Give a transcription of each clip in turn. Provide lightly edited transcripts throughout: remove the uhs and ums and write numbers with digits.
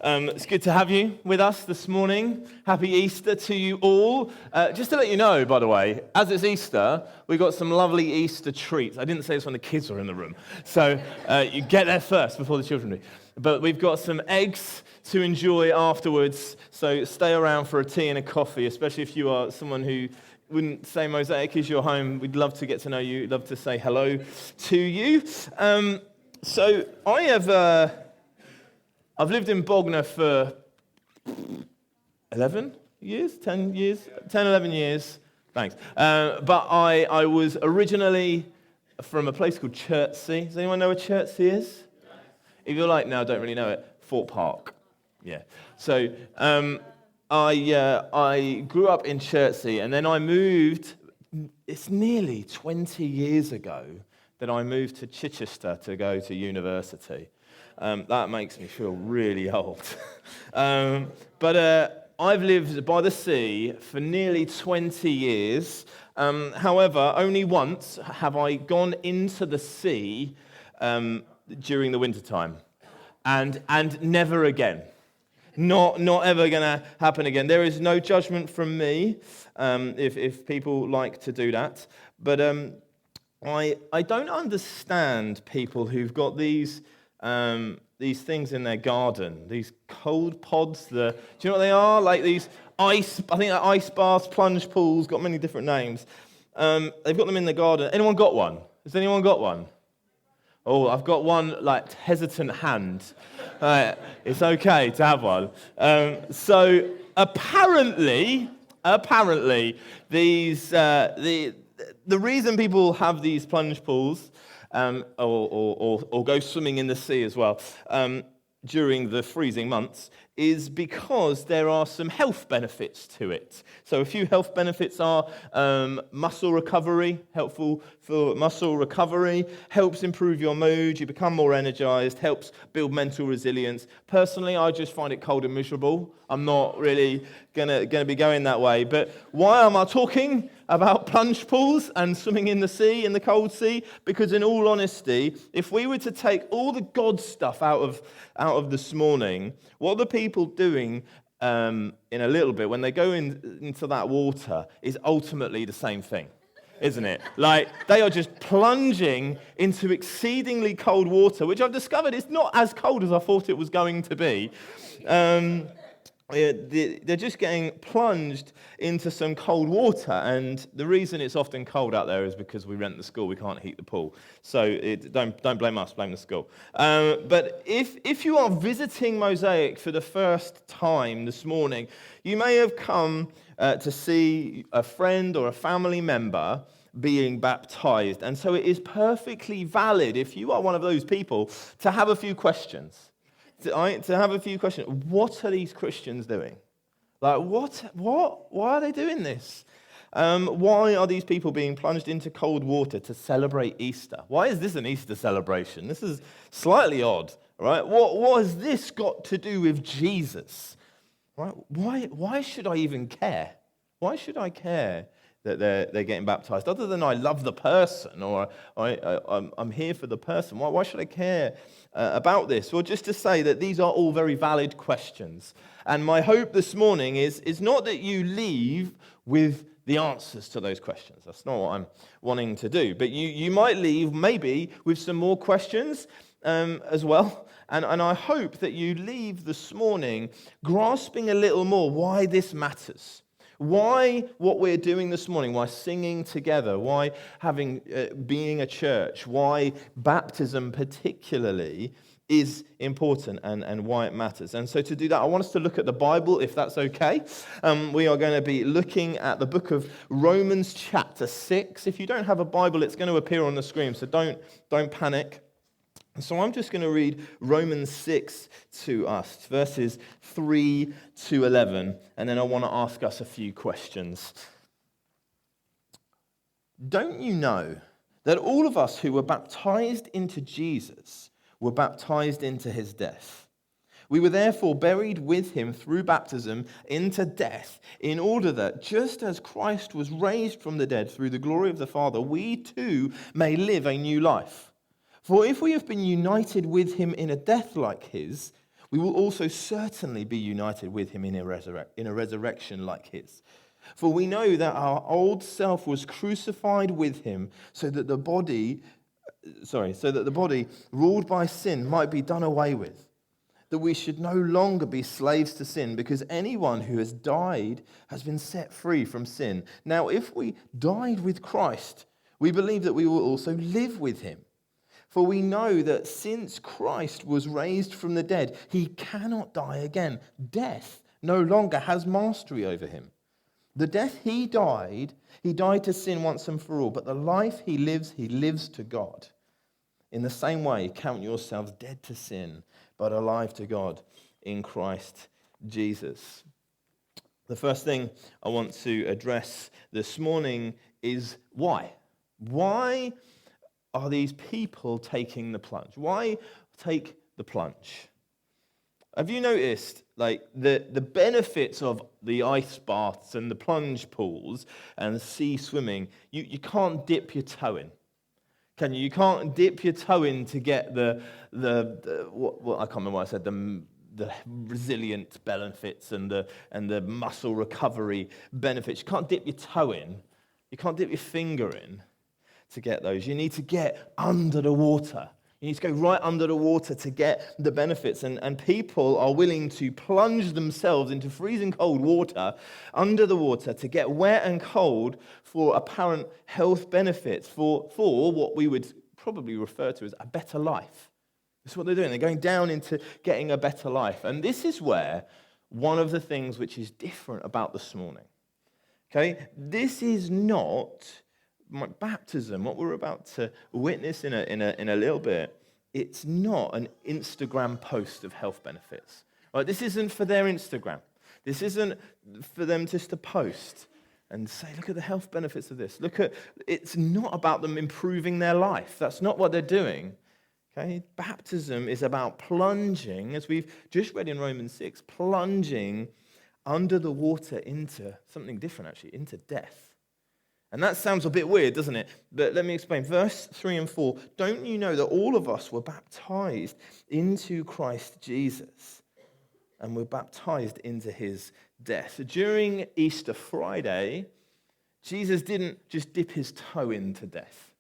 It's good to have you with us this morning. Happy Easter to you all. Just to let you know, by the way, as it's Easter, we've got some lovely Easter treats. I didn't say this when the kids were in the room, so you get there first before the children do. But we've got some eggs to enjoy afterwards, so stay around for a tea and a coffee, especially if you are someone who wouldn't say Mosaic is your home. We'd love to get to know you. We'd love to say hello to you. So I've lived in Bognor for 11 years, 10 years, 10, 11 years. Thanks. But I was originally from a place called Chertsey. Does anyone know where Chertsey is? If you're like, no, I don't really know it, Fort Park. Yeah. So I grew up in Chertsey, and then I moved. It's nearly 20 years ago that I moved to Chichester to go to university. That makes me feel really old. But I've lived by the sea for nearly 20 years. However, only once have I gone into the sea during the wintertime, and never again. Not ever going to happen again. There is no judgment from me if people like to do that. But I don't understand people who've got these things in their garden, these cold pods. Do you know what they are? Like these ice baths, plunge pools, got many different names. They've got them in the garden. Anyone got one? Has anyone got one? Oh, I've got one, like, hesitant hand. It's okay to have one. So apparently, these the reason people have these plunge pools or go swimming in the sea as well during the freezing months is because there are some health benefits to it. So a few health benefits are muscle recovery, helpful for muscle recovery, helps improve your mood, you become more energized, helps build mental resilience. Personally, I just find it cold and miserable. I'm not really gonna be going that way. But why am I talking about plunge pools and swimming in the sea, in the cold sea? Because in all honesty, if we were to take all the God stuff out of this morning, what are the people doing in a little bit when they go into that water is ultimately the same thing, isn't it? Like, they are just plunging into exceedingly cold water, which I've discovered is not as cold as I thought it was going to be. They're just getting plunged into some cold water, and the reason it's often cold out there is because we rent the school, we can't heat the pool. So don't blame us, blame the school. But if you are visiting Mosaic for the first time this morning, you may have come to see a friend or a family member being baptized, and so it is perfectly valid, if you are one of those people, to have a few questions. To have a few questions. What are these Christians doing? Like, what? Why are they doing this? Why are these people being plunged into cold water to celebrate Easter? Why is this an Easter celebration? This is slightly odd, right? What has this got to do with Jesus? Right? Why should I even care? Why should I care that they're getting baptized? Other than I love the person, or I'm here for the person. Why should I care about this? Well, just to say that these are all very valid questions. And my hope this morning is not that you leave with the answers to those questions. That's not what I'm wanting to do. But you might leave maybe with some more questions as well. And I hope that you leave this morning grasping a little more why this matters. Why what we're doing this morning, why singing together, why being a church, why baptism particularly is important and why it matters. And so to do that, I want us to look at the Bible, if that's okay. We are going to be looking at the book of Romans chapter 6. If you don't have a Bible, it's going to appear on the screen, so don't panic. So I'm just going to read Romans 6 to us, verses 3 to 11, and then I want to ask us a few questions. Don't you know that all of us who were baptized into Jesus were baptized into his death? We were therefore buried with him through baptism into death, in order that just as Christ was raised from the dead through the glory of the Father, we too may live a new life. For if we have been united with him in a death like his, we will also certainly be united with him in a resurrection like his. For we know that our old self was crucified with him so that the body ruled by sin might be done away with, that we should no longer be slaves to sin, because anyone who has died has been set free from sin. Now, if we died with Christ, we believe that we will also live with him. For we know that since Christ was raised from the dead, he cannot die again. Death no longer has mastery over him. The death he died to sin once and for all, but the life he lives to God. In the same way, count yourselves dead to sin, but alive to God in Christ Jesus. The first thing I want to address this morning is why. Why are these people taking the plunge? Why take the plunge? Have you noticed the benefits of the ice baths and the plunge pools and sea swimming? You can't dip your toe in, can you? You can't dip your toe in to get the what I can't remember what I said, the resilient benefits and the muscle recovery benefits. You can't dip your toe in. You can't dip your finger in to get those. You need to get under the water. You need to go right under the water to get the benefits. And people are willing to plunge themselves into freezing cold water, under the water, to get wet and cold for apparent health benefits, for what we would probably refer to as a better life. That's what they're doing. They're going down into getting a better life. And this is where one of the things which is different about this morning. Okay? This is not baptism, what we're about to witness in a little bit. It's not an Instagram post of health benefits. Right? This isn't for their Instagram. This isn't for them just to post and say, look at the health benefits of this. It's not about them improving their life. That's not what they're doing. Okay? Baptism is about plunging, as we've just read in Romans 6, plunging under the water into something different, actually, into death. And that sounds a bit weird, doesn't it? But let me explain. Verse 3 and 4, don't you know that all of us were baptized into Christ Jesus and were baptized into his death? During Easter Friday, Jesus didn't just dip his toe into death.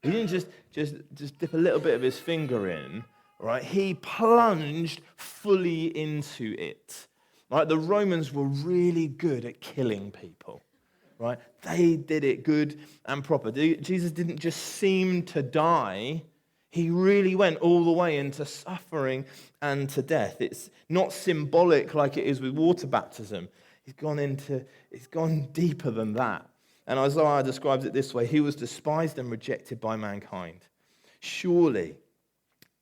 He didn't just dip a little bit of his finger in, right? He plunged fully into it. Right? The Romans were really good at killing people. Right? They did it good and proper. Jesus didn't just seem to die. He really went all the way into suffering and to death. It's not symbolic like it is with water baptism. He's gone deeper than that. And Isaiah describes it this way: he was despised and rejected by mankind. Surely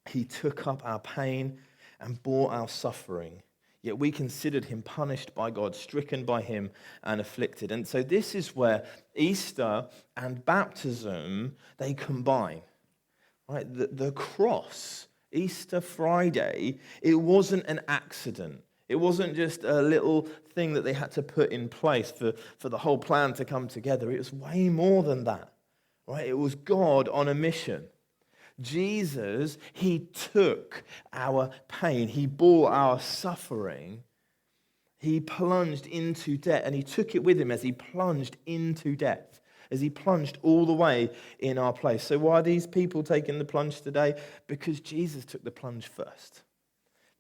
he took up our pain and bore our suffering. Yet we considered him punished by God, stricken by him, and afflicted. And so this is where Easter and baptism, they combine. Right? The cross, Easter Friday, it wasn't an accident. It wasn't just a little thing that they had to put in place for the whole plan to come together. It was way more than that. Right? It was God on a mission. Jesus, he took our pain. He bore our suffering. He plunged into death, and he took it with him as he plunged into death, as he plunged all the way in our place. So why are these people taking the plunge today? Because Jesus took the plunge first.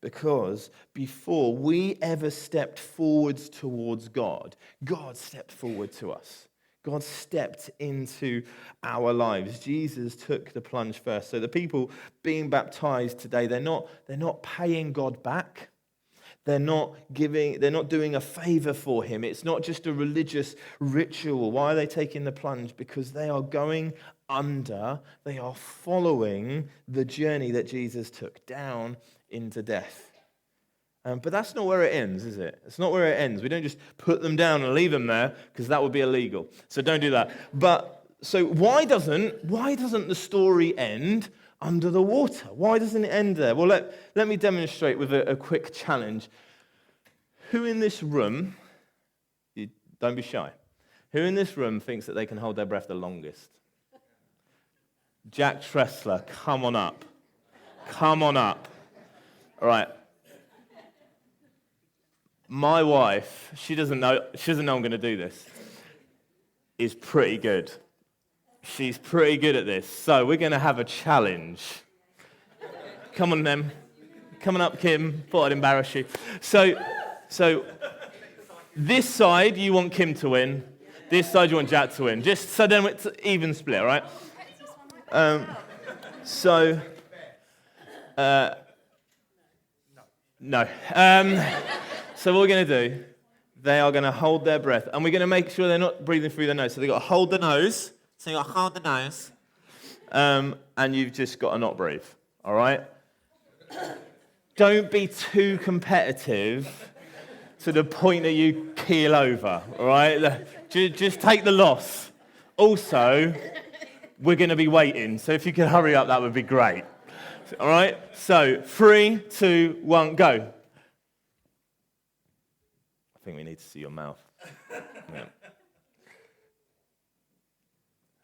Because before we ever stepped forwards towards God, God stepped forward to us. God stepped into our lives. Jesus took the plunge first. So the people being baptized today, they're not paying God back. They're not doing a favor for him. It's not just a religious ritual. Why are they taking the plunge? Because they are going under, they are following the journey that Jesus took down into death. But that's not where it ends, is it? It's not where it ends. We don't just put them down and leave them there, because that would be illegal. So don't do that. But so why doesn't the story end under the water? Why doesn't it end there? Well, let me demonstrate with a quick challenge. Who in this room, don't be shy, who in this room thinks that they can hold their breath the longest? Jack Tressler, come on up. Come on up. All right. My wife, she doesn't know I'm going to do this, is pretty good. She's pretty good at this. So we're going to have a challenge. Come on, then. Coming up, Kim. Thought I'd embarrass you. So this side, you want Kim to win. This side, you want Jack to win. Just so then it's an even split, all right? No. So what we're going to do, they are going to hold their breath, and we're going to make sure they're not breathing through their nose. So they've got to hold the nose. So you've got to hold the nose. And you've just got to not breathe, all right? Don't be too competitive to the point that you keel over, all right? Just take the loss. Also, we're going to be waiting, so if you could hurry up, that would be great. All right? So, 3, 2, 1, go. I think we need to see your mouth. Yeah.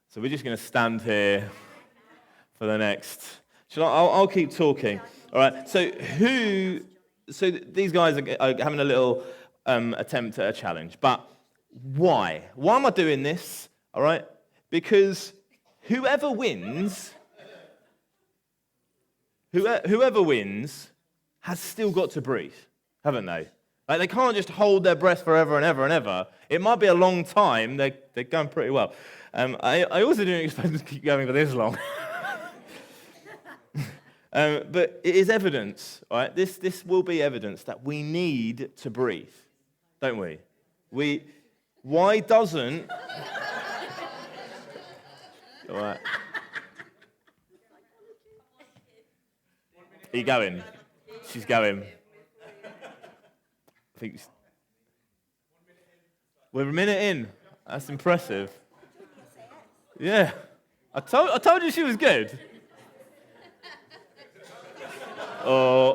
So we're just going to stand here for the next... I'll keep talking. All right? So these guys are having a little attempt at a challenge. But why? Why am I doing this? All right? Because whoever wins has still got to breathe, haven't they? Like, they can't just hold their breath forever and ever and ever. It might be a long time. They're going pretty well. I also didn't expect them to keep going for this long. But it is evidence, all right? This will be evidence that we need to breathe, don't we? Why doesn't... All right. Are you going? She's going. I think we're a minute in. That's impressive. Yeah. I told you she was good. Oh.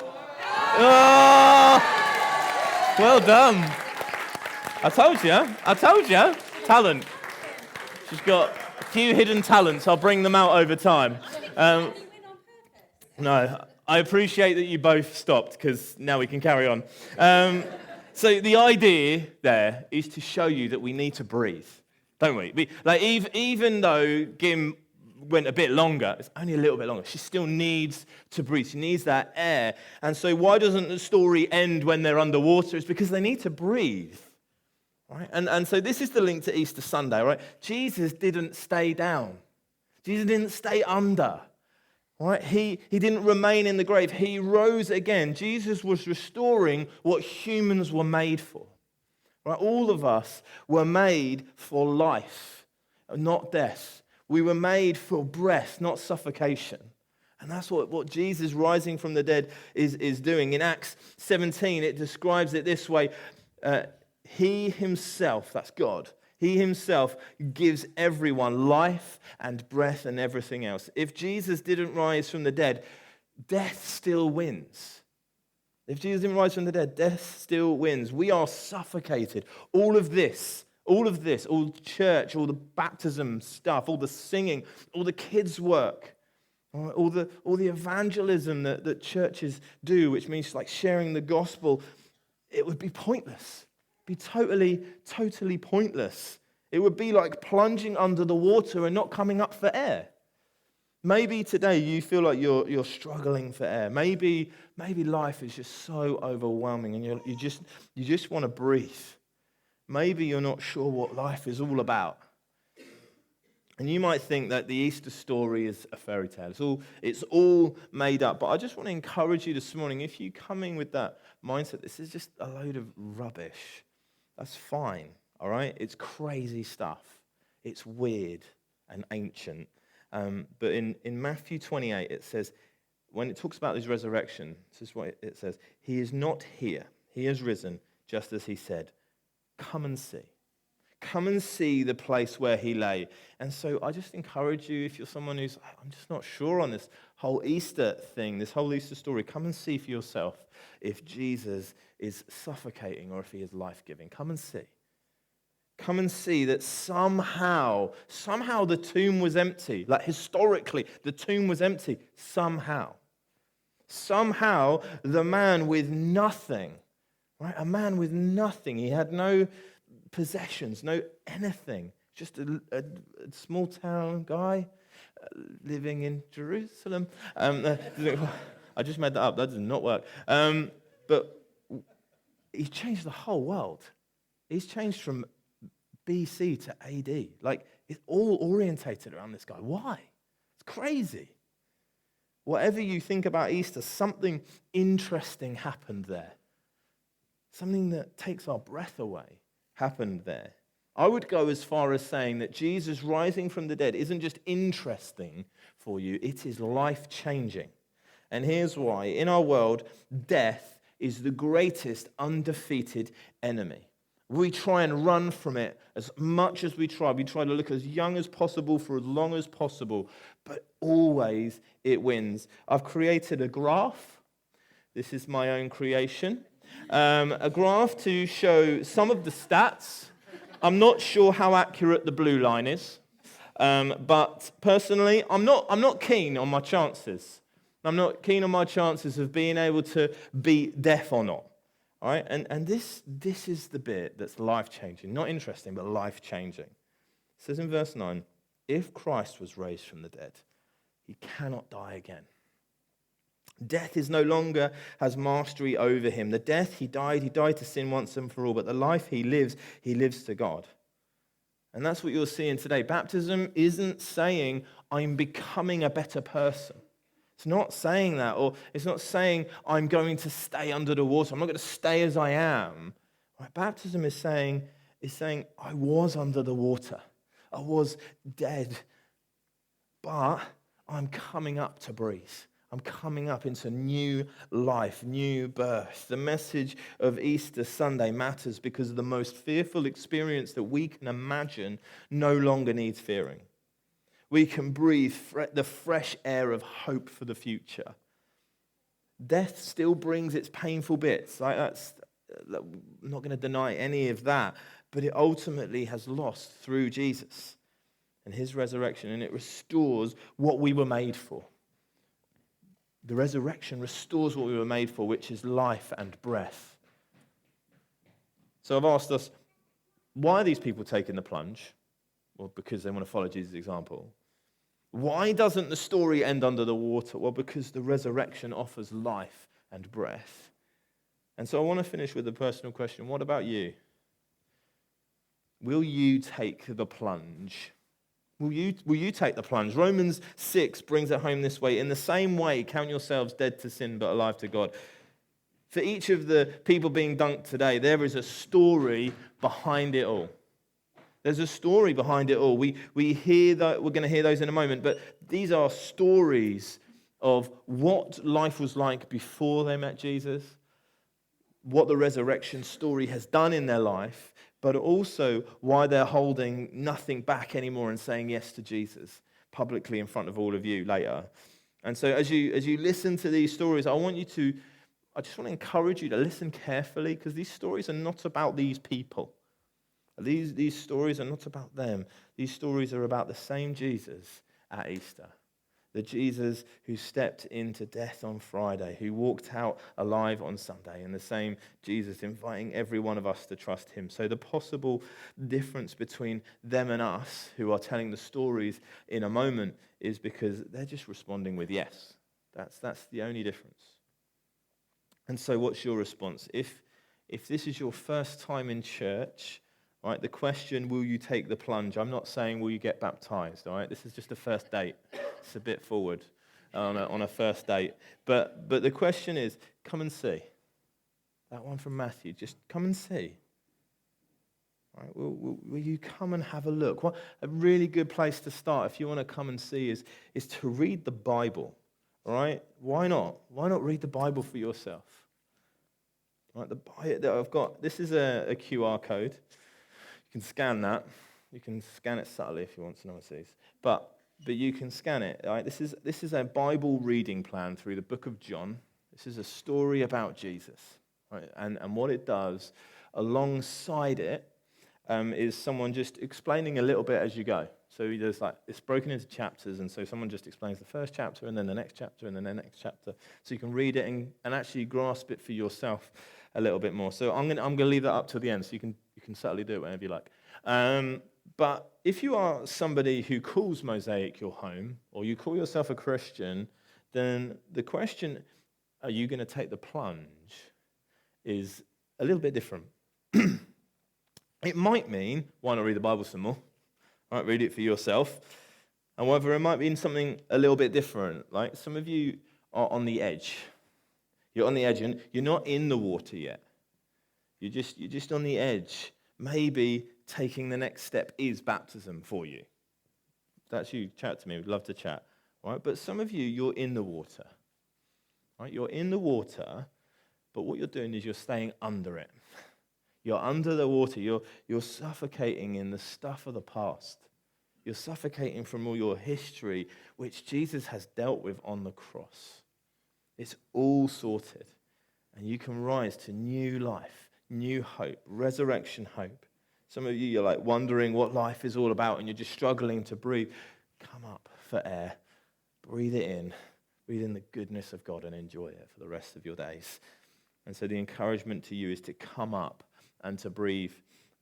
Well done. I told you. Talent. She's got a few hidden talents. I'll bring them out over time. No, I appreciate that you both stopped, because now we can carry on. So the idea there is to show you that we need to breathe, don't we? Like, even though Gim went a bit longer, it's only a little bit longer, she still needs to breathe. She needs that air. And so why doesn't the story end when they're underwater? It's because they need to breathe. Right? And so this is the link to Easter Sunday, right? Jesus didn't stay down. Jesus didn't stay under. Right? He didn't remain in the grave. He rose again. Jesus was restoring what humans were made for. Right? All of us were made for life, not death. We were made for breath, not suffocation. And that's what Jesus rising from the dead is doing. In Acts 17, it describes it this way. He himself, that's God, he himself gives everyone life and breath and everything else. If Jesus didn't rise from the dead, death still wins. If Jesus didn't rise from the dead, death still wins. We are suffocated. All the church, all the baptism stuff, all the singing, all the kids' work, all the evangelism that churches do, which means like sharing the gospel, it would be pointless. Be totally pointless. It would be like plunging under the water and not coming up for air. Maybe today you feel like you're struggling for air. Maybe life is just so overwhelming and you just want to breathe. Maybe you're not sure what life is all about. And you might think that the Easter story is a fairy tale. It's all made up. But I just want to encourage you this morning, if you come in with that mindset, this is just a load of rubbish. That's fine, all right? It's crazy stuff. It's weird and ancient. But in Matthew 28, it says, when it talks about his resurrection, this is what it says. He is not here. He has risen, just as he said. Come and see. Come and see the place where he lay. And so I just encourage you, if you're someone who's, I'm just not sure on this whole Easter thing, this whole Easter story, come and see for yourself if Jesus is suffocating or if he is life-giving. Come and see. Come and see that somehow the tomb was empty. Like historically, the tomb was empty. Somehow the man with nothing, right? A man with nothing. He had no possessions, no anything. Just a small town guy living in Jerusalem. I just made that up. That does not work. But he's changed the whole world. He's changed from BC to AD. Like, it's all orientated around this guy. Why? It's crazy. Whatever you think about Easter, something interesting happened there. Something that takes our breath away happened there. I would go as far as saying that Jesus rising from the dead isn't just interesting for you, it is life-changing. And here's why. In our world, death is the greatest undefeated enemy. We try and run from it as much as we try. We try to look as young as possible for as long as possible, but always it wins. I've created a graph. This is my own creation. A graph to show some of the stats. I'm not sure how accurate the blue line is, but personally, I'm not keen on my chances. I'm not keen on my chances of being able to beat death or not. All right? And this is the bit that's life-changing. Not interesting, but life-changing. It says in verse 9, if Christ was raised from the dead, he cannot die again. Death is no longer has mastery over him. The death he died to sin once and for all, but the life he lives to God. And that's what you're seeing today. Baptism isn't saying I'm becoming a better person. It's not saying that, or it's not saying I'm going to stay under the water. I'm not going to stay as I am. Right? Baptism is saying I was under the water. I was dead, but I'm coming up to breathe. I'm coming up into new life, new birth. The message of Easter Sunday matters because the most fearful experience that we can imagine no longer needs fearing. We can breathe the fresh air of hope for the future. Death still brings its painful bits. I'm not going to deny any of that, but it ultimately has lost through Jesus and his resurrection, and it restores what we were made for. The resurrection restores what we were made for, which is life and breath. So I've asked us, why are these people taking the plunge? Well, because they want to follow Jesus' example. Why doesn't the story end under the water? Well, because the resurrection offers life and breath. And so I want to finish with a personal question. What about you? Will you take the plunge? Will you take the plunge? Romans 6 brings it home this way. In the same way, count yourselves dead to sin but alive to God. For each of the people being dunked today, there is a story behind it all. There's a story behind it all. We hear that, we're going to hear those in a moment, but these are stories of what life was like before they met Jesus, what the resurrection story has done in their life, but also why they're holding nothing back anymore and saying yes to Jesus publicly in front of all of you later. And so as you listen to these stories, I just want to encourage you to listen carefully, because these stories are not about these people. These stories are not about them. These stories are about the same Jesus at Easter. The Jesus who stepped into death on Friday, who walked out alive on Sunday, and the same Jesus inviting every one of us to trust him. So the possible difference between them and us, who are telling the stories in a moment, is because they're just responding with yes. That's the only difference. And so what's your response? If this is your first time in church, all right, the question, will you take the plunge? I'm not saying, will you get baptized? All right, this is just a first date. It's a bit forward on a first date. But the question is, come and see. That one from Matthew, just come and see. All right, will you come and have a look? What a really good place to start if you want to come and see is to read the Bible. All right, why not? Why not read the Bible for yourself? All right, the Bible that I've got. This is a QR code. You can scan that. You can scan it subtly if you want to know what it is. But you can scan it. Right? This is a Bible reading plan through the book of John. This is a story about Jesus. Right? And what it does alongside it is someone just explaining a little bit as you go. So there's it's broken into chapters, and so someone just explains the first chapter and then the next chapter and then the next chapter. So you can read it and actually grasp it for yourself a little bit more. So I'm gonna leave that up to the end, so you can certainly do it whenever you like. But if you are somebody who calls Mosaic your home, or you call yourself a Christian, then the question, are you going to take the plunge, is a little bit different. It might mean, why not read the Bible some more? Right, read it for yourself. However, it might mean something a little bit different. Like some of you are on the edge. You're on the edge and you're not in the water yet. You're just on the edge. Maybe taking the next step is baptism for you. If that's you, chat to me. We'd love to chat. Right? But some of you, you're in the water. Right? You're in the water, but what you're doing is you're staying under it. You're under the water. You're suffocating in the stuff of the past. You're suffocating from all your history, which Jesus has dealt with on the cross. It's all sorted. And you can rise to new life, new hope, resurrection hope. Some of you, you're like wondering what life is all about and you're just struggling to breathe. Come up for air. Breathe it in. Breathe in the goodness of God and enjoy it for the rest of your days. And so the encouragement to you is to come up and to breathe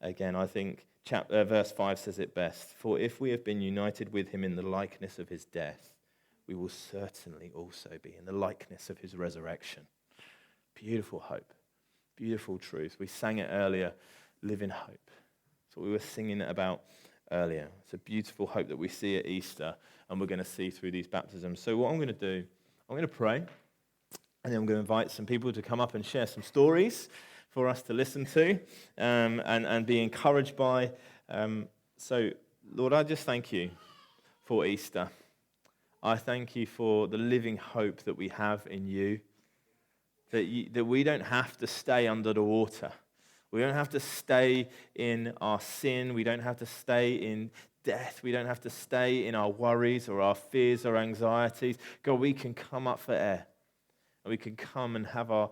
again. I think verse 5 says it best. For if we have been united with him in the likeness of his death, we will certainly also be in the likeness of his resurrection. Beautiful hope. Beautiful truth. We sang it earlier, live in hope. That's what we were singing about earlier. It's a beautiful hope that we see at Easter and we're going to see through these baptisms. So what I'm going to do, I'm going to pray and then I'm going to invite some people to come up and share some stories for us to listen to and be encouraged by. So, Lord, I just thank you for Easter. I thank you for the living hope that we have in you, that we don't have to stay under the water. We don't have to stay in our sin. We don't have to stay in death. We don't have to stay in our worries or our fears or anxieties. God, we can come up for air. We can come and have our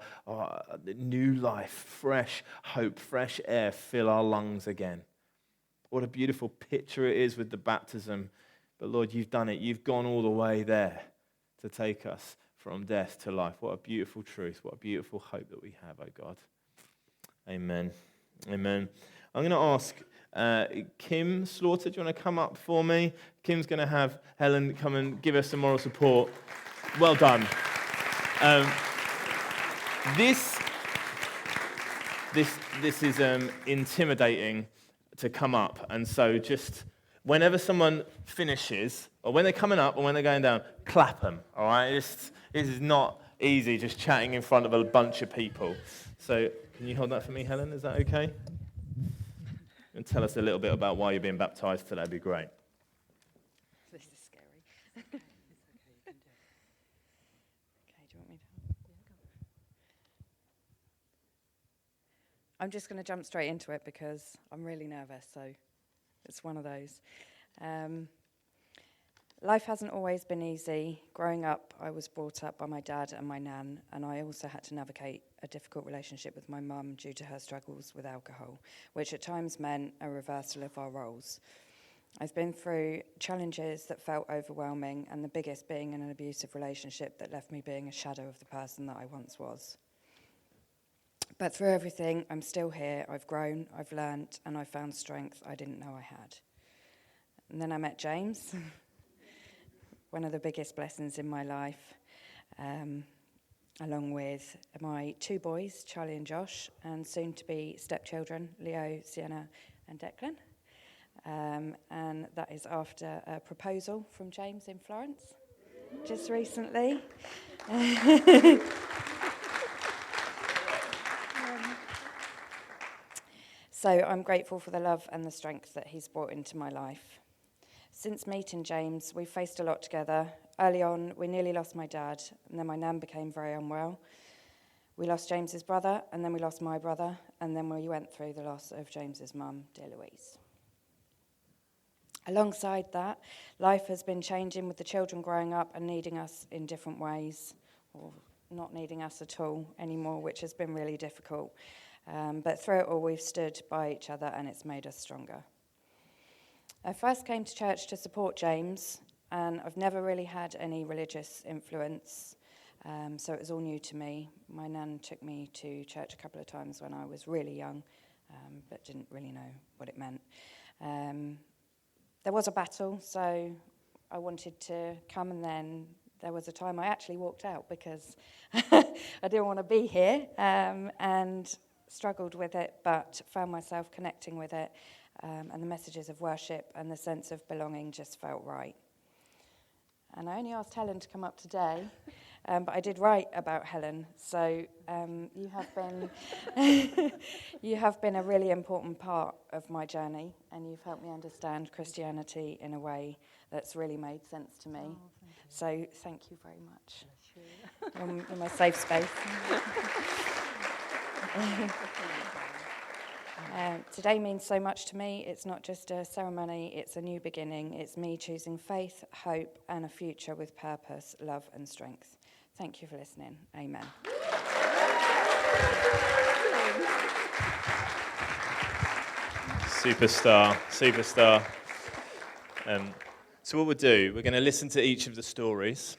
new life, fresh hope, fresh air fill our lungs again. What a beautiful picture it is with the baptism. But Lord, you've done it. You've gone all the way there to take us from death to life. What a beautiful truth. What a beautiful hope that we have, oh God. Amen. Amen. I'm going to ask Kim Slaughter, do you want to come up for me? Kim's going to have Helen come and give us some moral support. Well done. This is intimidating to come up, and so just whenever someone finishes, or when they're coming up or when they're going down, clap them, all right? This is not easy just chatting in front of a bunch of people. So can you hold that for me, Helen? Is that okay? And tell us a little bit about why you're being baptized today. That'd be great. This is scary. Okay, do you want me to? I'm just going to jump straight into it because I'm really nervous, so it's one of those. Life hasn't always been easy. Growing up, I was brought up by my dad and my nan, and I also had to navigate a difficult relationship with my mum due to her struggles with alcohol, which at times meant a reversal of our roles. I've been through challenges that felt overwhelming, and the biggest being an abusive relationship that left me being a shadow of the person that I once was. But through everything, I'm still here. I've grown, I've learnt, and I've found strength I didn't know I had. And then I met James, one of the biggest blessings in my life, along with my two boys, Charlie and Josh, and soon-to-be stepchildren, Leo, Sienna, and Declan. And that is after a proposal from James in Florence, just recently. So I'm grateful for the love and the strength that he's brought into my life. Since meeting James, we've faced a lot together. Early on, we nearly lost my dad, and then my nan became very unwell. We lost James's brother, and then we lost my brother, and then we went through the loss of James's mum, dear Louise. Alongside that, life has been changing with the children growing up and needing us in different ways, or not needing us at all anymore, which has been really difficult. But through it all, we've stood by each other, and it's made us stronger. I first came to church to support James, and I've never really had any religious influence. So it was all new to me. My nan took me to church a couple of times when I was really young, but didn't really know what it meant. There was a battle, so I wanted to come, and then there was a time I actually walked out because I didn't want to be here, and struggled with it, but found myself connecting with it, and the messages of worship and the sense of belonging just felt right. And I only asked Helen to come up today, but I did write about Helen, so you have been you have been a really important part of my journey, and you've helped me understand Christianity in a way that's really made sense to me. So thank you very much. You're my safe space. Today means so much to me. It's not just a ceremony, it's a new beginning. It's me choosing faith, hope, and a future with purpose, love, and strength. Thank you for listening. Amen. Superstar. So what we'll do, we're going to listen to each of the stories,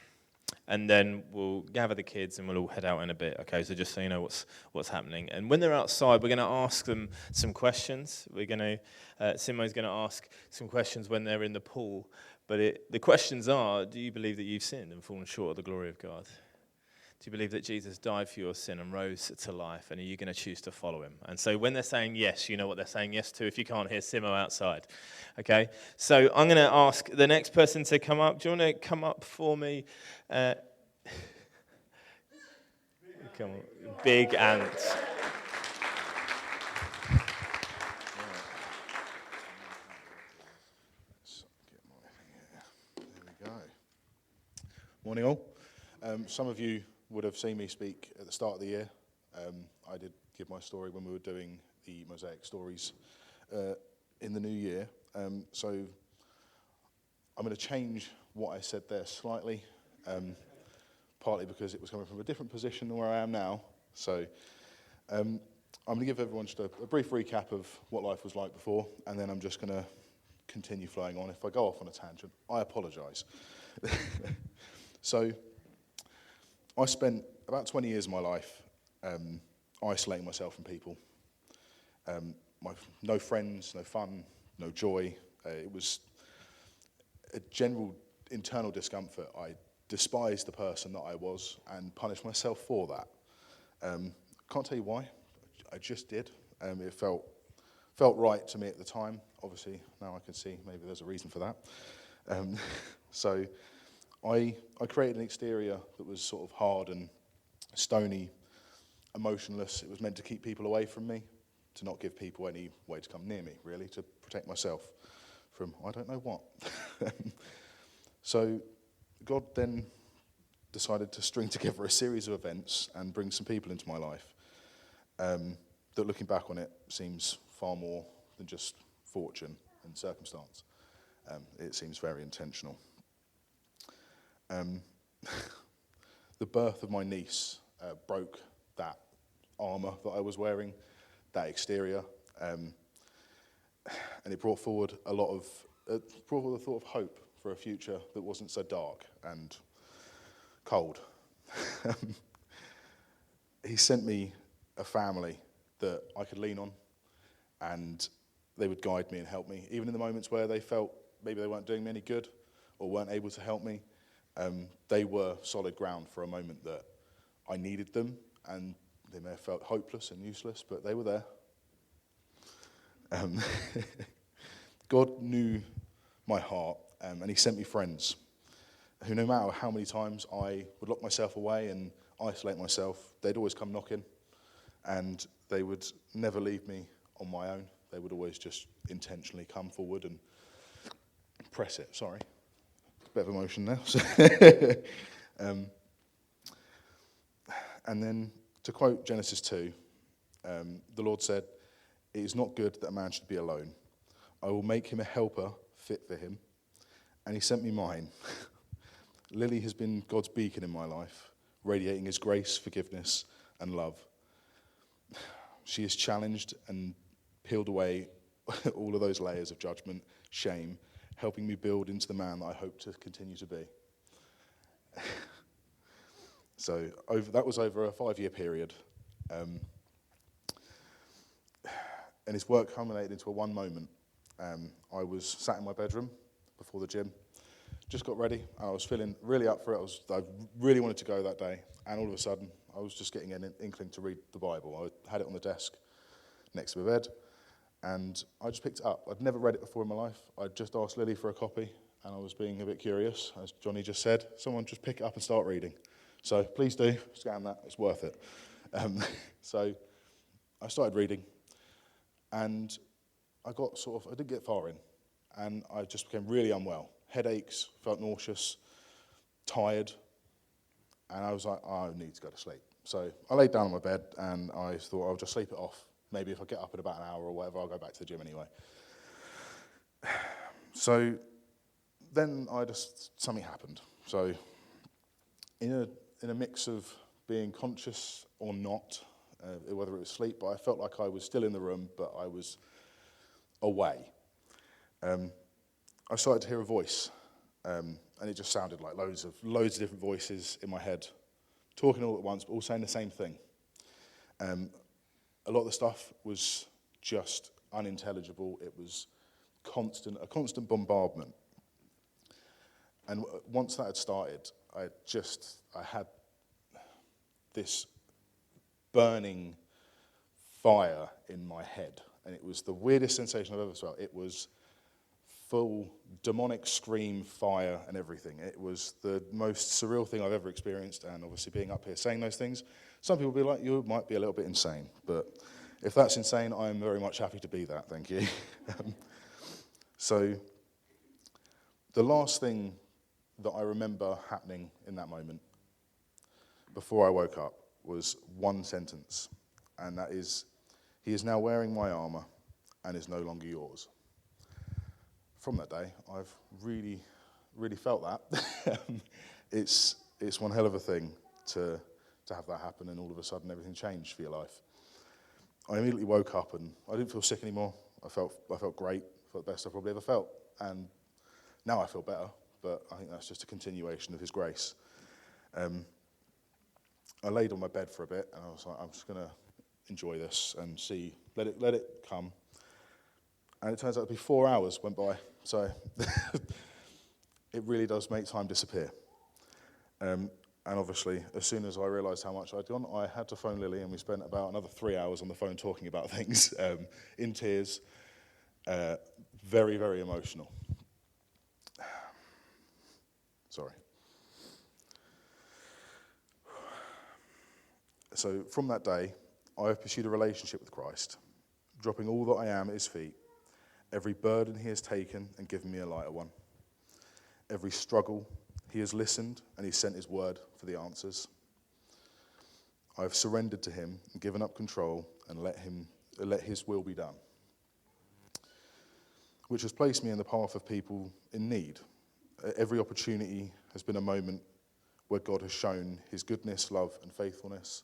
and then we'll gather the kids and we'll all head out in a bit. Okay, so just so you know what's happening. And when they're outside, we're going to ask them some questions. Simo's going to ask some questions when they're in the pool. But the questions are, do you believe that you've sinned and fallen short of the glory of God? Do you believe that Jesus died for your sin and rose to life? And are you going to choose to follow him? And so when they're saying yes, you know what they're saying yes to if you can't hear Simo outside. Okay? So I'm going to ask the next person to come up. Do you want to come up for me? Come on. Big ant. There we go. Morning all. Some of you would have seen me speak at the start of the year. I did give my story when we were doing the Mosaic stories in the new year. So I'm going to change what I said there slightly, partly because it was coming from a different position than where I am now. So I'm going to give everyone just a brief recap of what life was like before, and then I'm just going to continue flowing on. If I go off on a tangent, I apologise. So I spent about 20 years of my life isolating myself from people. No friends, no fun, no joy. It was a general internal discomfort. I despised the person that I was and punished myself for that. Can't tell you why. I just did. It felt right to me at the time. Obviously, now I can see maybe there's a reason for that. So I created an exterior that was sort of hard and stony, emotionless. It was meant to keep people away from me, to not give people any way to come near me, really, to protect myself from I don't know what. So God then decided to string together a series of events and bring some people into my life that, looking back on it, seems far more than just fortune and circumstance. It seems very intentional. The birth of my niece broke that armour that I was wearing, that exterior, and it brought forward the thought of hope for a future that wasn't so dark and cold. He sent me a family that I could lean on, and they would guide me and help me, even in the moments where they felt maybe they weren't doing me any good or weren't able to help me. They were solid ground for a moment that I needed them, and they may have felt hopeless and useless, but they were there. God knew my heart, and he sent me friends who, no matter how many times I would lock myself away and isolate myself, they'd always come knocking, and they would never leave me on my own. They would always just intentionally come forward and press it. Sorry. Bit of emotion there. And then, to quote Genesis 2, the Lord said, "It is not good that a man should be alone. I will make him a helper fit for him." And he sent me mine. Lily has been God's beacon in my life, radiating his grace, forgiveness, and love. She has challenged and peeled away all of those layers of judgment, shame, helping me build into the man that I hope to continue to be. So that was over a 5-year period. And his work culminated into one moment. I was sat in my bedroom before the gym, just got ready, and I was feeling really up for it. I really wanted to go that day, and all of a sudden, I was just getting an inkling to read the Bible. I had it on the desk next to my bed, and I just picked it up. I'd never read it before in my life. I'd just asked Lily for a copy, and I was being a bit curious. As Jonny just said, someone just pick it up and start reading. So please do, scan that, it's worth it. So I started reading, and I didn't get far in, and I just became really unwell. Headaches, felt nauseous, tired, and I was like, I need to go to sleep. So I laid down on my bed, and I thought I'll just sleep it off. Maybe if I get up in about an hour or whatever, I'll go back to the gym anyway. So then something happened. So in a mix of being conscious or not, whether it was sleep, but I felt like I was still in the room, but I was away. I started to hear a voice, and it just sounded like loads of different voices in my head, talking all at once, but all saying the same thing. A lot of the stuff was just unintelligible. It was a constant bombardment. And once that had started, I had this burning fire in my head, and it was the weirdest sensation I've ever felt. It was full demonic scream, fire, and everything. It was the most surreal thing I've ever experienced, and obviously being up here saying those things, some people will be like, you might be a little bit insane, but if that's insane, I am very much happy to be that, thank you. So the last thing that I remember happening in that moment, before I woke up, was one sentence, and that is, "He is now wearing my armour and is no longer yours." From that day, I've really, really felt that. It's one hell of a thing to have that happen, and all of a sudden everything changed for your life. I immediately woke up and I didn't feel sick anymore. I felt great, felt the best I probably ever felt, and now I feel better. But I think that's just a continuation of His grace. I laid on my bed for a bit, and I was like, I'm just going to enjoy this and see, let it come. And it turns out to be 4 hours went by, so it really does make time disappear. And obviously, as soon as I realised how much I'd gone, I had to phone Lily, and we spent about another 3 hours on the phone talking about things, in tears, very, very emotional. Sorry. So from that day, I have pursued a relationship with Christ, dropping all that I am at His feet. Every burden He has taken and given me a lighter one. Every struggle, He has listened and He sent His word for the answers. I have surrendered to Him and given up control and let His will be done, which has placed me in the path of people in need. Every opportunity has been a moment where God has shown His goodness, love, and faithfulness.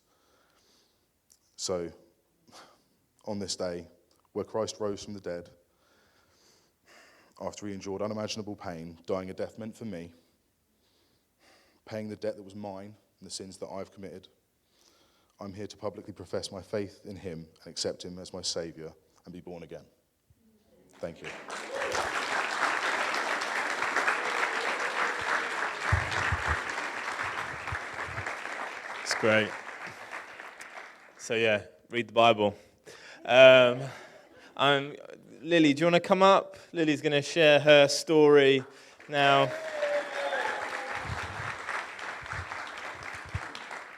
So, on this day, where Christ rose from the dead, after He endured unimaginable pain, dying a death meant for me, paying the debt that was mine and the sins that I've committed, I'm here to publicly profess my faith in Him and accept Him as my Saviour and be born again. Thank you. It's great. So yeah, read the Bible. Lily, do you want to come up? Lily's going to share her story now.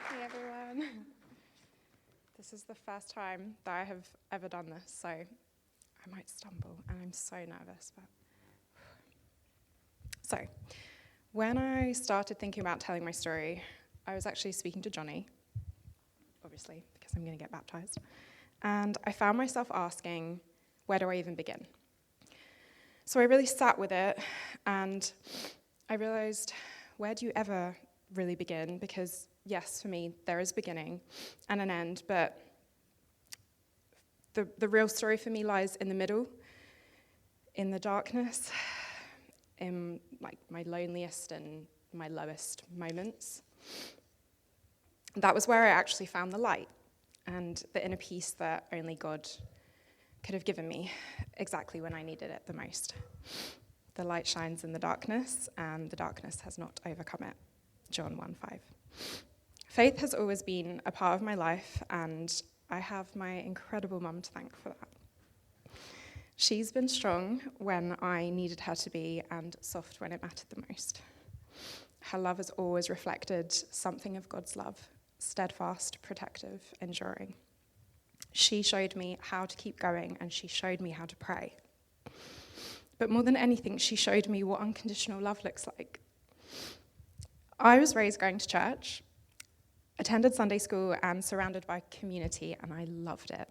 Hey everyone. This is the first time that I have ever done this, so I might stumble, and I'm so nervous. So, when I started thinking about telling my story, I was actually speaking to Jonny, obviously, because I'm going to get baptized, and I found myself asking, where do I even begin? So I really sat with it, and I realized, where do you ever really begin? Because, yes, for me, there is a beginning and an end, but the real story for me lies in the middle, in the darkness, in like my loneliest and my lowest moments. That was where I actually found the light and the inner peace that only God could have given me exactly when I needed it the most. The light shines in the darkness, and the darkness has not overcome it. John 1:5. Faith has always been a part of my life, and I have my incredible mum to thank for that. She's been strong when I needed her to be, and soft when it mattered the most. Her love has always reflected something of God's love, steadfast, protective, enduring. She showed me how to keep going, and she showed me how to pray. But more than anything, she showed me what unconditional love looks like. I was raised going to church, attended Sunday school, and surrounded by community, and I loved it.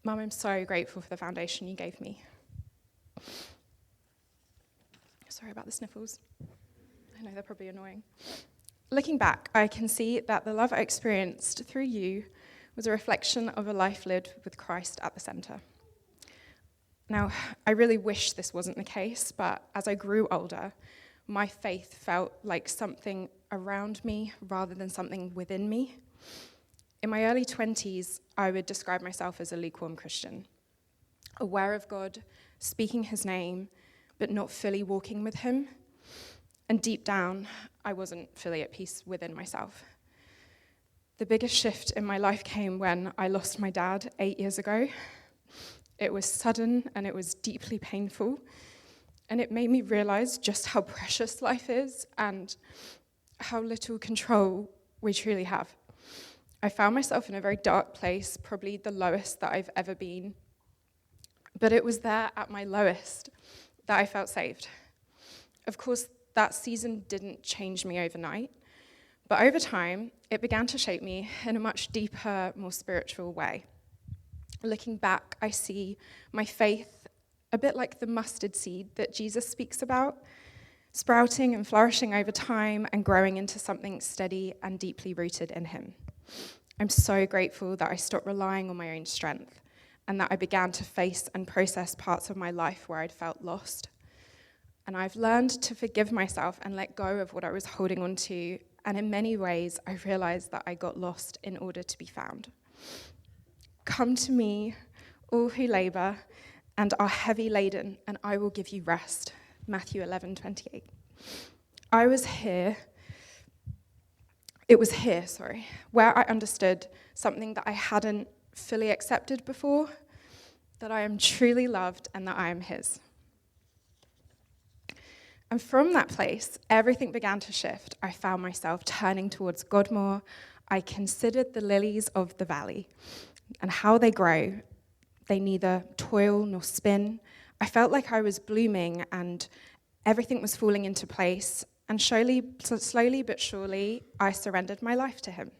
Mum, I'm so grateful for the foundation you gave me. Sorry about the sniffles. I know they're probably annoying. Looking back, I can see that the love I experienced through you was a reflection of a life lived with Christ at the center. Now, I really wish this wasn't the case, but as I grew older, my faith felt like something around me rather than something within me. In my early 20s, I would describe myself as a lukewarm Christian, aware of God, speaking his name, but not fully walking with him. And deep down, I wasn't fully at peace within myself. The biggest shift in my life came when I lost my dad 8 years ago. It was sudden and it was deeply painful. And it made me realize just how precious life is and how little control we truly have. I found myself in a very dark place, probably the lowest that I've ever been. But it was there at my lowest that I felt saved. Of course, that season didn't change me overnight, but over time, it began to shape me in a much deeper, more spiritual way. Looking back, I see my faith a bit like the mustard seed that Jesus speaks about, sprouting and flourishing over time and growing into something steady and deeply rooted in him. I'm so grateful that I stopped relying on my own strength and that I began to face and process parts of my life where I'd felt lost. And I've learned to forgive myself and let go of what I was holding on to, and in many ways, I realized that I got lost in order to be found. Come to me, all who labor and are heavy laden, and I will give you rest. Matthew 11:28. It was here, where I understood something that I hadn't fully accepted before, that I am truly loved and that I am his. And from that place, everything began to shift. I found myself turning towards God more. I considered the lilies of the valley and how they grow. They neither toil nor spin. I felt like I was blooming and everything was falling into place. And slowly but surely, I surrendered my life to him.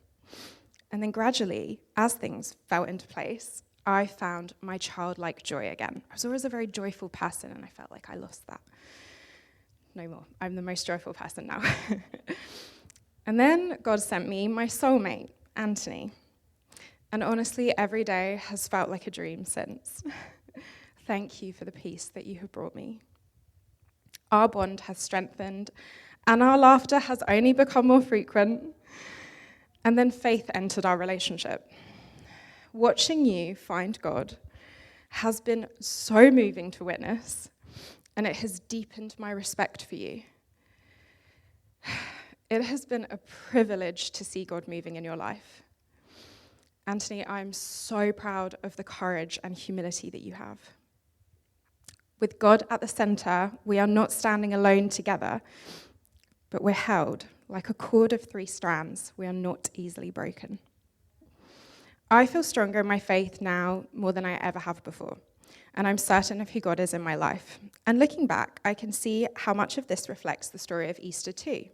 And then gradually, as things fell into place, I found my childlike joy again. I was always a very joyful person, and I felt like I lost that. No more. I'm the most joyful person now. And then God sent me my soulmate, Anthony. And honestly, every day has felt like a dream since. Thank you for the peace that you have brought me. Our bond has strengthened, and our laughter has only become more frequent. And then faith entered our relationship. Watching you find God has been so moving to witness, and it has deepened my respect for you. It has been a privilege to see God moving in your life. Anthony, I'm so proud of the courage and humility that you have. With God at the center, we are not standing alone together, but we're held like a cord of 3 strands. We are not easily broken. I feel stronger in my faith now more than I ever have before, and I'm certain of who God is in my life. And looking back, I can see how much of this reflects the story of Easter too.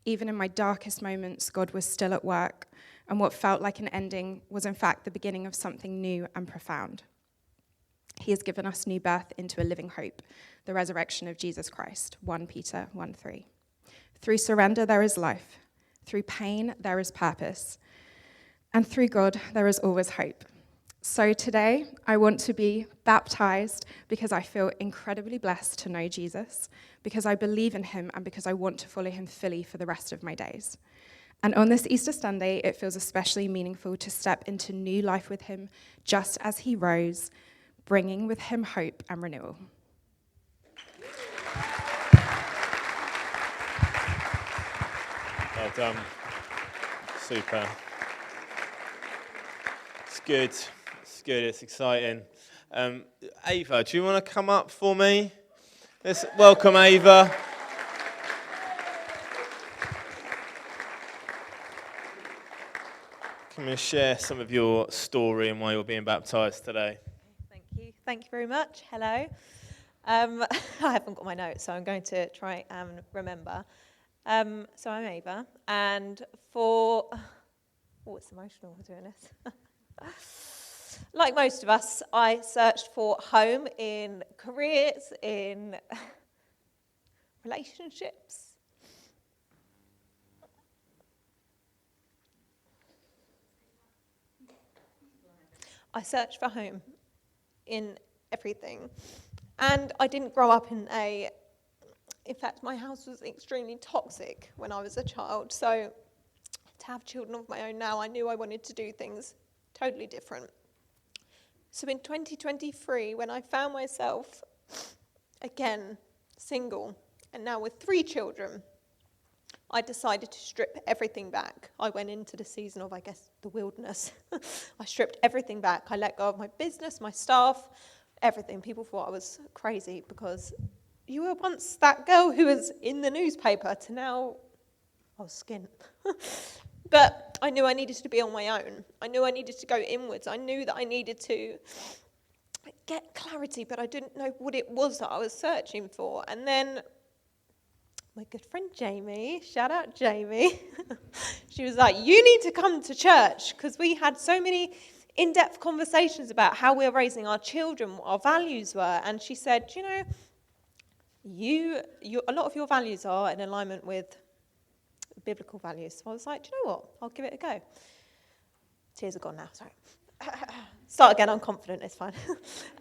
Even in my darkest moments, God was still at work, and what felt like an ending was in fact the beginning of something new and profound. He has given us new birth into a living hope, the resurrection of Jesus Christ, 1 Peter 1:3. Through surrender, there is life. Through pain, there is purpose. And through God, there is always hope. So today, I want to be baptized because I feel incredibly blessed to know Jesus, because I believe in him, and because I want to follow him fully for the rest of my days. And on this Easter Sunday, it feels especially meaningful to step into new life with him, just as he rose, bringing with him hope and renewal. Well done. Super. It's good. It's good. It's exciting. Ava, do you want to come up for me? Let's welcome Ava. Come and share some of your story and why you're being baptised today. Thank you. Thank you very much. Hello. I haven't got my notes, so I'm going to try and remember. So I'm Ava, and it's emotional doing this. Like most of us, I searched for home in careers, in relationships. I searched for home in everything. And I didn't grow up in fact, my house was extremely toxic when I was a child. So to have children of my own now, I knew I wanted to do things totally different. So in 2023, when I found myself, again, single, and now with 3 children, I decided to strip everything back. I went into the season of, the wilderness. I stripped everything back. I let go of my business, my staff, everything. People thought I was crazy because you were once that girl who was in the newspaper to now I was skint. But I knew I needed to be on my own. I knew I needed to go inwards. I knew that I needed to get clarity, but I didn't know what it was that I was searching for. And then my good friend Jamie, shout out Jamie, she was like, you need to come to church, because we had so many in-depth conversations about how we're raising our children, what our values were. And she said, a lot of your values are in alignment with biblical values. So I was like, do you know what? I'll give it a go. Tears are gone now, sorry. Start again, I'm confident, it's fine.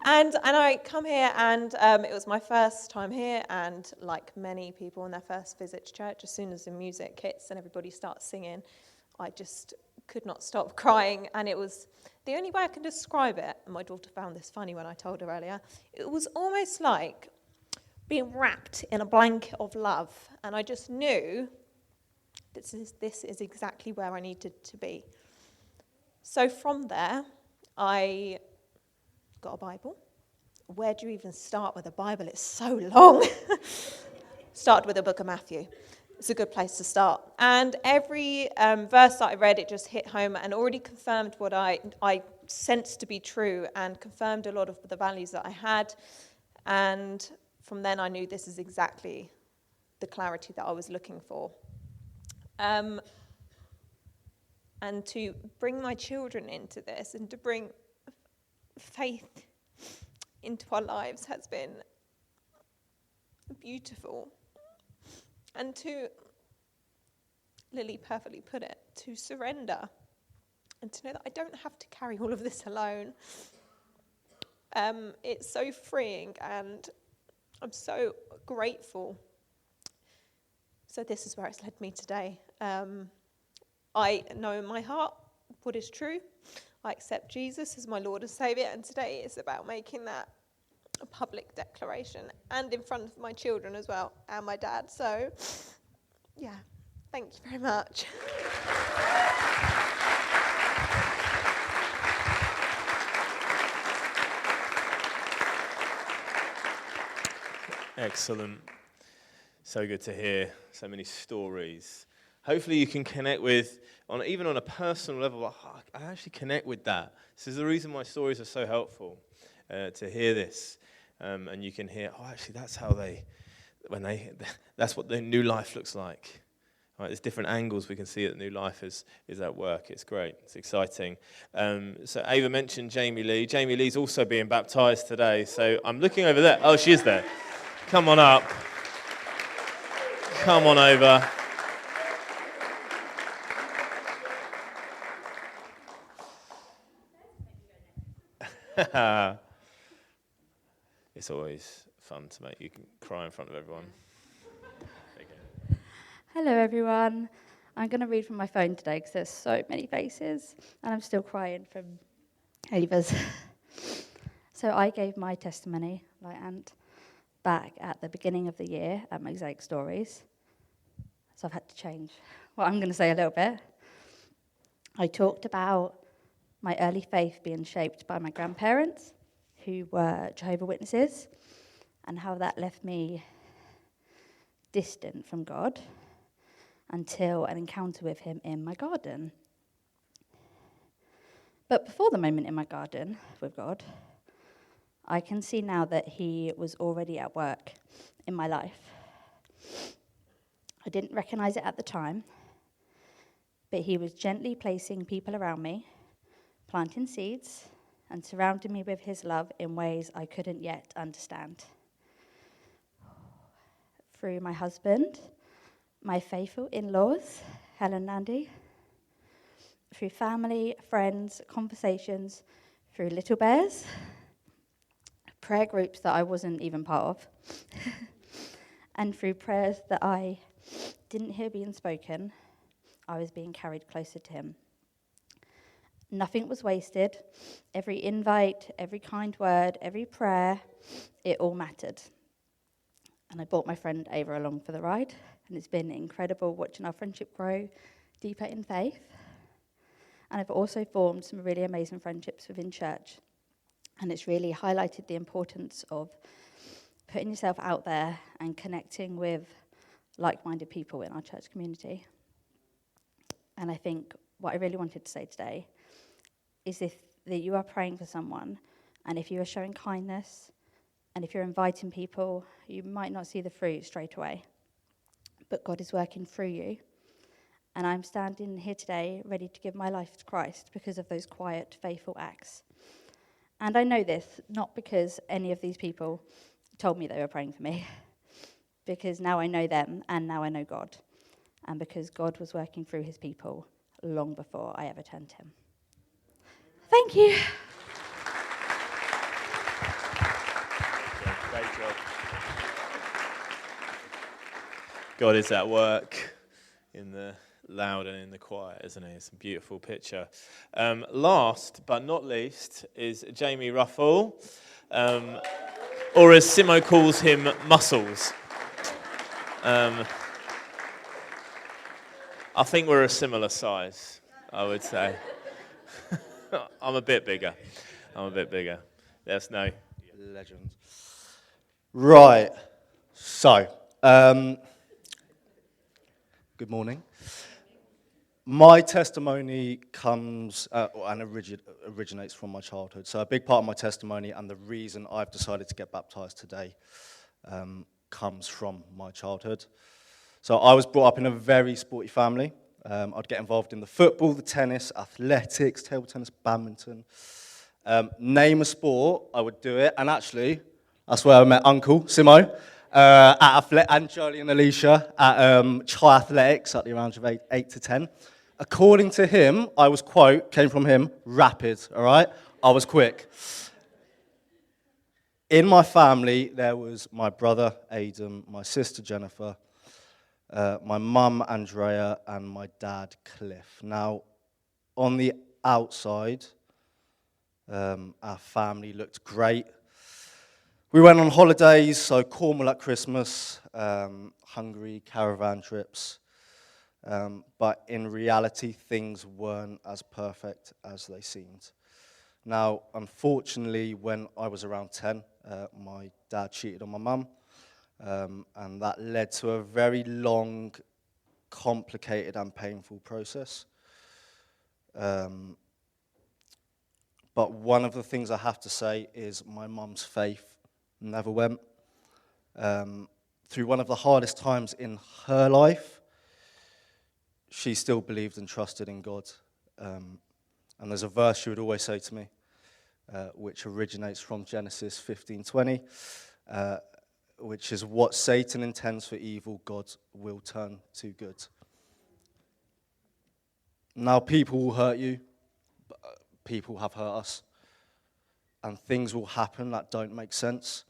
and I come here, and it was my first time here, and like many people on their first visit to church, as soon as the music hits and everybody starts singing, I just could not stop crying. And it was the only way I can describe it, and my daughter found this funny when I told her earlier, it was almost like being wrapped in a blanket of love. And I just knew this is exactly where I needed to be. So from there, I got a Bible. Where do you even start with a Bible? It's so long. Start with the book of Matthew. It's a good place to start. And every verse that I read, it just hit home and already confirmed what I sensed to be true, and confirmed a lot of the values that I had. And from then I knew this is exactly the clarity that I was looking for. And to bring my children into this and to bring faith into our lives has been beautiful. And to, Lily perfectly put it, to surrender and to know that I don't have to carry all of this alone. It's so freeing, and I'm so grateful. So this is where it's led me today. I know in my heart what is true. I accept Jesus as my Lord and Saviour, and today it's about making that a public declaration, and in front of my children as well, and my dad. So, yeah, thank you very much. Excellent. So good to hear so many stories. Hopefully you can connect with, even on a personal level, I actually connect with that. This is the reason why stories are so helpful, to hear this. And you can hear, actually that's how that's what the new life looks like. Right, there's different angles we can see that new life is at work. It's great. It's exciting. So Ava mentioned Jamie Lee. Jamie Lee's also being baptised today. So I'm looking over there. Oh, she is there. Come on up. Come on over. It's always fun to make you cry in front of everyone. Hello everyone, I'm going to read from my phone today because there's so many faces, and I'm still crying from Ava's. So I gave my testimony, like Ant, back at the beginning of the year at Mosaic Stories. So I've had to change what I'm going to say a little bit. I talked about my early faith being shaped by my grandparents, who were Jehovah's Witnesses, and how that left me distant from God until an encounter with him in my garden. But before the moment in my garden with God, I can see now that he was already at work in my life. I didn't recognize it at the time, but he was gently placing people around me, planting seeds, and surrounding me with his love in ways I couldn't yet understand. Through my husband, my faithful in-laws, Helen and Andy, through family, friends, conversations, through little bears, prayer groups that I wasn't even part of, and through prayers that I didn't hear being spoken, I was being carried closer to him. Nothing was wasted. Every invite, every kind word, every prayer, it all mattered. And I brought my friend Ava along for the ride, and it's been incredible watching our friendship grow deeper in faith. And I've also formed some really amazing friendships within church, and it's really highlighted the importance of putting yourself out there and connecting with like-minded people in our church community. And I think what I really wanted to say today is that you are praying for someone, and if you are showing kindness, and if you're inviting people, you might not see the fruit straight away, but God is working through you. And I'm standing here today ready to give my life to Christ because of those quiet, faithful acts. And I know this, not because any of these people told me they were praying for me, because now I know them and now I know God, and because God was working through his people long before I ever turned to him. Thank you. Great job. God is at work in the loud and in the quiet, isn't he? It's a beautiful picture. Last but not least is Jamie Ruffle, or as Simo calls him, Muscles. I think we're a similar size, I would say. I'm a bit bigger. Let us know. Legend. Right. So, good morning. My testimony comes and originates from my childhood. So a big part of my testimony and the reason I've decided to get baptized today comes from my childhood. So I was brought up in a very sporty family. I'd get involved in the football, the tennis, athletics, table tennis, badminton. Name a sport, I would do it. And actually, that's where I met Uncle Simo and Jolie and Alicia at triathletics at the around of 8 to 10. According to him, I was, quote, came from him, rapid, all right? I was quick. In my family, there was my brother, Aidan, my sister, Jennifer, my mum, Andrea, and my dad, Cliff. Now, on the outside, our family looked great. We went on holidays, so Cornwall at Christmas, Hungary, caravan trips. But in reality, things weren't as perfect as they seemed. Now, unfortunately, when I was around 10, my dad cheated on my mum. And that led to a very long, complicated and painful process. But one of the things I have to say is my mum's faith never went. Through one of the hardest times in her life, she still believed and trusted in God. And there's a verse she would always say to me, which originates from Genesis 15:20, which is what Satan intends for evil, God will turn to good. Now, people will hurt you. People have hurt us. And things will happen that don't make sense.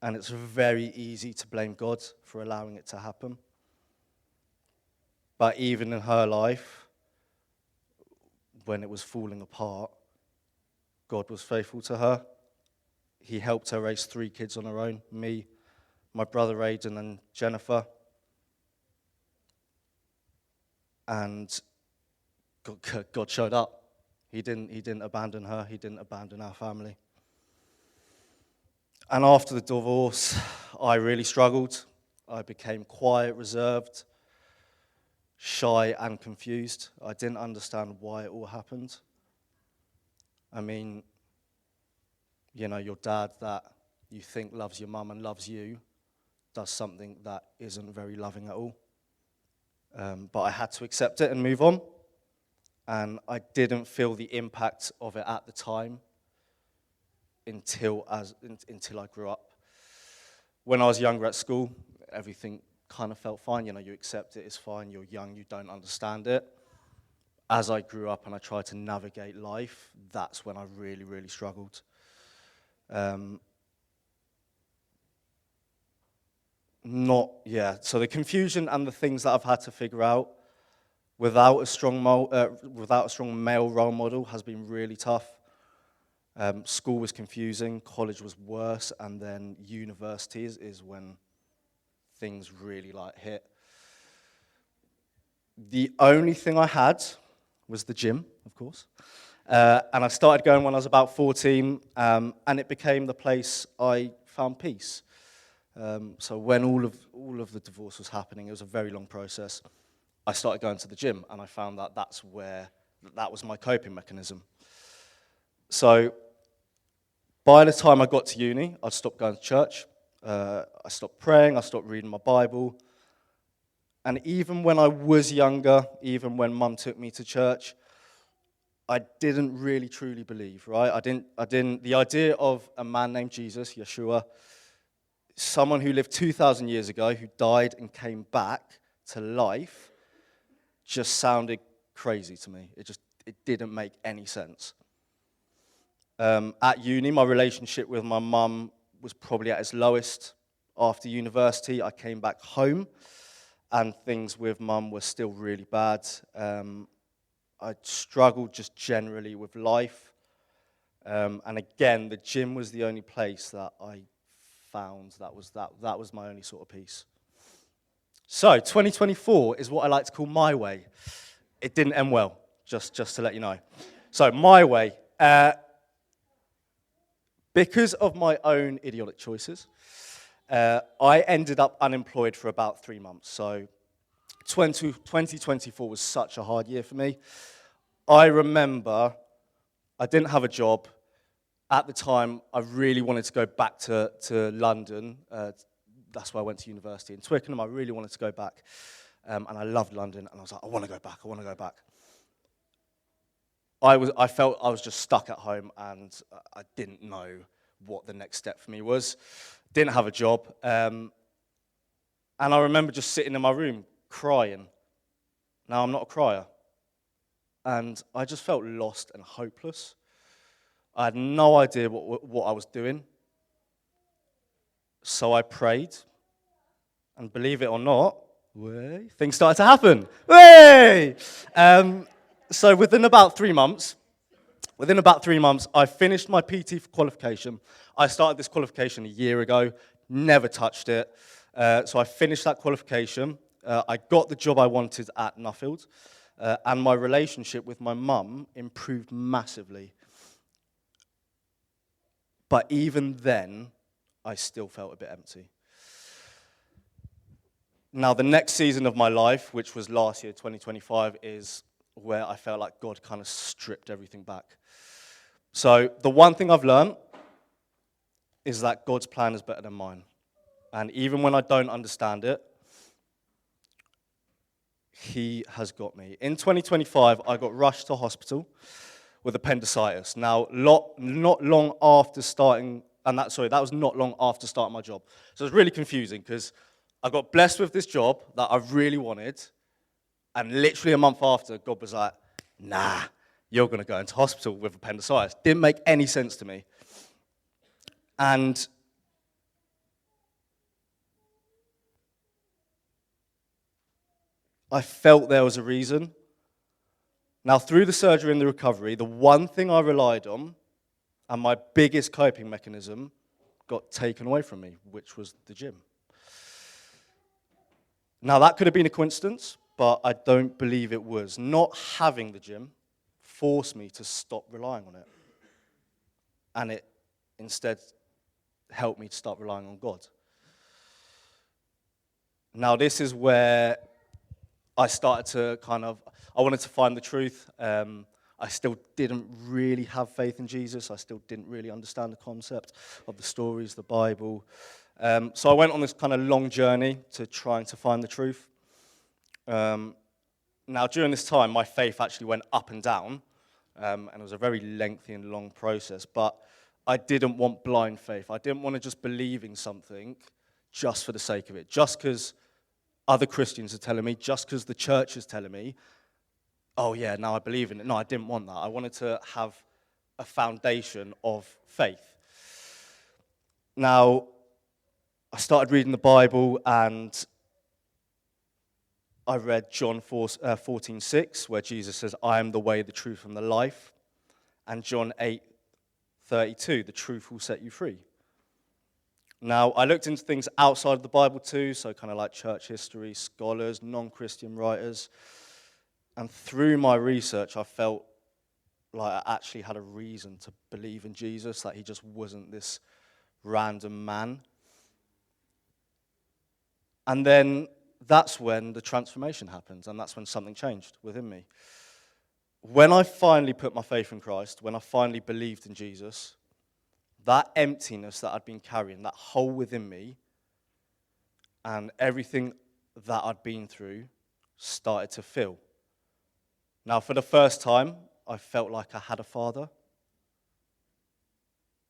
And it's very easy to blame God for allowing it to happen. But even in her life, when it was falling apart, God was faithful to her. He helped her raise 3 kids on her own, me, my brother Aidan, and Jennifer. And God showed up. He didn't abandon her. He didn't abandon our family. And after the divorce, I really struggled. I became quiet, reserved, shy, and confused. I didn't understand why it all happened. I mean, you know, your dad that you think loves your mum and loves you does something that isn't very loving at all. But I had to accept it and move on. And I didn't feel the impact of it at the time until I grew up. When I was younger at school, everything kind of felt fine. You know, you accept it, it's fine. You're young, you don't understand it. As I grew up and I tried to navigate life, that's when I really, really struggled. So the confusion and the things that I've had to figure out without a strong male role model has been really tough. School was confusing, college was worse, and then university is when things really hit. The only thing I had was the gym, of course. And I started going when I was about 14, and it became the place I found peace. So when all of the divorce was happening, it was a very long process. I started going to the gym, and I found that that was my coping mechanism. So by the time I got to uni, I'd stopped going to church. I stopped praying. I stopped reading my Bible. And even when I was younger, even when Mum took me to church, I didn't really truly believe, right? I didn't. The idea of a man named Jesus, Yeshua, someone who lived 2,000 years ago, who died and came back to life, just sounded crazy to me. It didn't make any sense. At uni, my relationship with my mum was probably at its lowest. After university, I came back home, and things with Mum were still really bad. I struggled just generally with life. And again, the gym was the only place that I found that was my only sort of peace. So 2024 is what I like to call my way. It didn't end well, just to let you know. So my way, because of my own idiotic choices, I ended up unemployed for about 3 months. So 2024 was such a hard year for me. I remember I didn't have a job. At the time, I really wanted to go back to London. That's why I went to university in Twickenham. I really wanted to go back. And I loved London. And I was like, I want to go back. I felt I was just stuck at home, and I didn't know what the next step for me was. Didn't have a job. And I remember just sitting in my room crying. Now, I'm not a crier. And I just felt lost and hopeless. I had no idea what I was doing. So I prayed. And believe it or not, things started to happen. So within about 3 months, I finished my PT qualification. I started this qualification a year ago, never touched it. So I finished that qualification. I got the job I wanted at Nuffield, and my relationship with my mum improved massively. But even then, I still felt a bit empty. Now, the next season of my life, which was last year, 2025, is where I felt like God kind of stripped everything back. So the one thing I've learned is that God's plan is better than mine. And even when I don't understand it, He has got me. In 2025, I got rushed to hospital with appendicitis. Now, not long after starting, that was not long after starting my job. So it was really confusing because I got blessed with this job that I really wanted, and literally a month after, God was like, nah, you're going to go into hospital with appendicitis. Didn't make any sense to me. And I felt there was a reason. Now, through the surgery and the recovery, the one thing I relied on and my biggest coping mechanism got taken away from me, which was the gym. Now, that could have been a coincidence, but I don't believe it was. Not having the gym forced me to stop relying on it. And it instead helped me to start relying on God. Now, this is where I started to I wanted to find the truth. I still didn't really have faith in Jesus. I still didn't really understand the concept of the stories, the Bible. So I went on this kind of long journey to trying to find the truth. Now, during this time, my faith actually went up and down, and it was a very lengthy and long process, but I didn't want blind faith. I didn't want to just believe in something just for the sake of it, just because other Christians are telling me, just because the church is telling me, oh yeah, now I believe in it. No, I didn't want that. I wanted to have a foundation of faith. Now, I started reading the Bible, and I read John 14:6, where Jesus says, I am the way, the truth, and the life. And John 8:32, the truth will set you free. Now, I looked into things outside of the Bible too, so kind of like church history, scholars, non-Christian writers. And through my research, I felt like I actually had a reason to believe in Jesus, that he just wasn't this random man. And then that's when the transformation happened, and that's when something changed within me. When I finally put my faith in Christ, when I finally believed in Jesus, that emptiness that I'd been carrying, that hole within me, and everything that I'd been through started to fill. Now, for the first time, I felt like I had a father.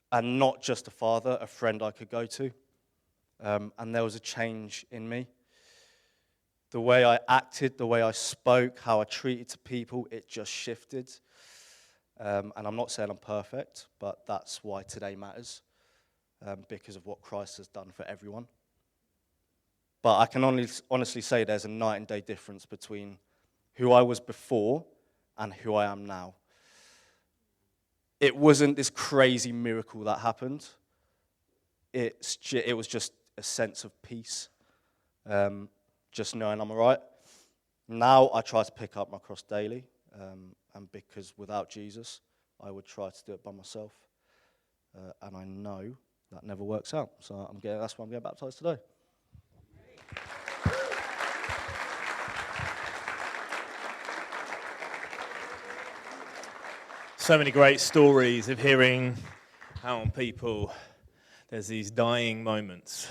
And not just a father, a friend I could go to. And there was a change in me. The way I acted, the way I spoke, how I treated to people, it just shifted. And I'm not saying I'm perfect, but that's why today matters, because of what Christ has done for everyone. But I can honestly say there's a night and day difference between who I was before and who I am now. It wasn't this crazy miracle that happened. It was just a sense of peace, just knowing I'm all right. Now I try to pick up my cross daily, and because without Jesus, I would try to do it by myself. And I know that never works out. So that's why I'm getting baptized today. So many great stories of hearing how people, there's these dying moments,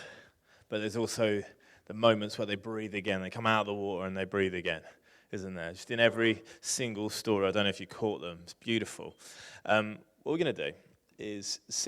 but there's also the moments where they breathe again. They come out of the water and they breathe again, isn't there? Just in every single story. I don't know if you caught them. It's beautiful. What we're going to do is